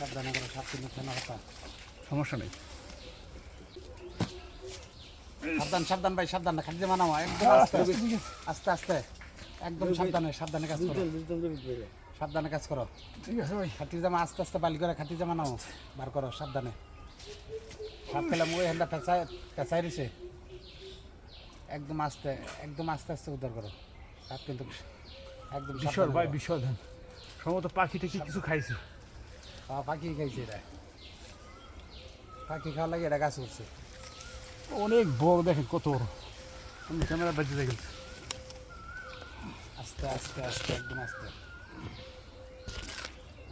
সাবধানে করো, সাপ কিন্তু ফেনা কথা। সমস্যা নেই। সাবধান সাবধান ভাই, সাবধান না, খাদ্য মানাও একদম আস্তে আস্তে আস্তে, একদম সাবধানে সাবধানে কাজ করো, সাবধানে কাজ করো। ঠিক আছে ভাই। খাতি জামা আস্তে আস্তে বালি করে খাতি জামা নাও, বার করো সাবধানে। সাপ খেলাম ওই হ্যান্ডা পেঁচাই দিছে, একদম আস্তে আস্তে উদ্ধার করো। সাপ কিন্তু একদম বিশাল ভাই, বিশাল ধান সম্ভবত পাখিটা কিছু খাইছে। পাখি খাইছে এটা, পাখি খাওয়ার লাগে এটা গাছ উঠছে। অনেক বড়, দেখেন কত বড়। আমি ক্যামেরা বাজে দেখেন। আস্তে আস্তে আস্তে একদম আস্তে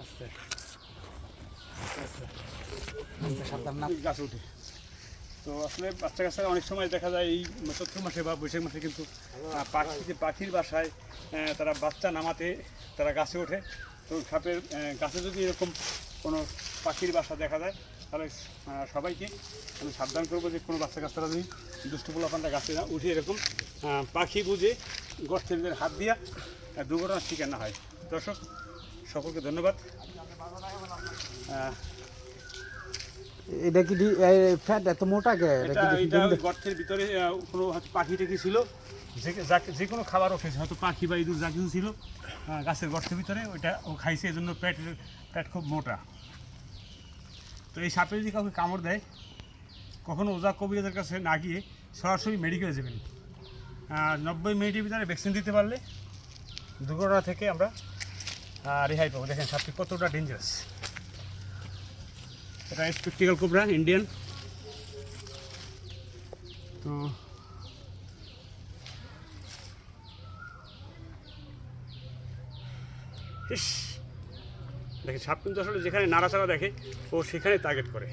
আস্তে আস্তে আস্তে, সাবধান না গাছ ওঠে। তো আসলে বাচ্চা কাচ্চারা অনেক সময় দেখা যায় এই চৈত্র মাসে বা বৈশাখ মাসে কিন্তু পাখির বাসায় তারা বাচ্চা নামাতে তারা গাছে ওঠে। তো সাপের গাছে যদি এরকম কোনো পাখির বাসা দেখা যায় তাহলে সবাইকে আমি সাবধান করবো যে কোনো বাচ্চা কাচ্চারা যদি দুষ্টু পোলাপানটা গাছে না উঠে এরকম পাখি বুঝে গর্তের ভিতরে হাত দিয়া দুর্ঘটনার শিকার না হয়। দর্শক সকলকে ধন্যবাদ। এটা কি ফ্যাট এত মোটা কে? এটা গর্তের ভিতরে কোনো পাখি টাকি ছিল, যে কোনো খাবার খেয়েছে, হয়তো পাখি বা ইঁদুর যা কিছু ছিল গাছের গর্তের ভিতরে, ওইটা ও খাইছে, এই জন্য পেট খুব মোটা। তো এই সাপে যদি কাউকে কামড় দেয়, কখনো ওজা কবিরাজের কাছে না গিয়ে সরাসরি মেডিকেলে যাবেন। 90 মিনিটের ভিতরে ভ্যাকসিন দিতে পারলে দুর্ঘটনা থেকে আমরা রেহাই পাবো। দেখেন সাপটি কতটা ডেঞ্জারাস। এটা স্পেকটিক্যাল কোবরা ইন্ডিয়ান। তো দেখেন সাপ কিন্তু আসলে যেখানে নাড়াচাড়া দেখে ও সেখানে টার্গেট করে।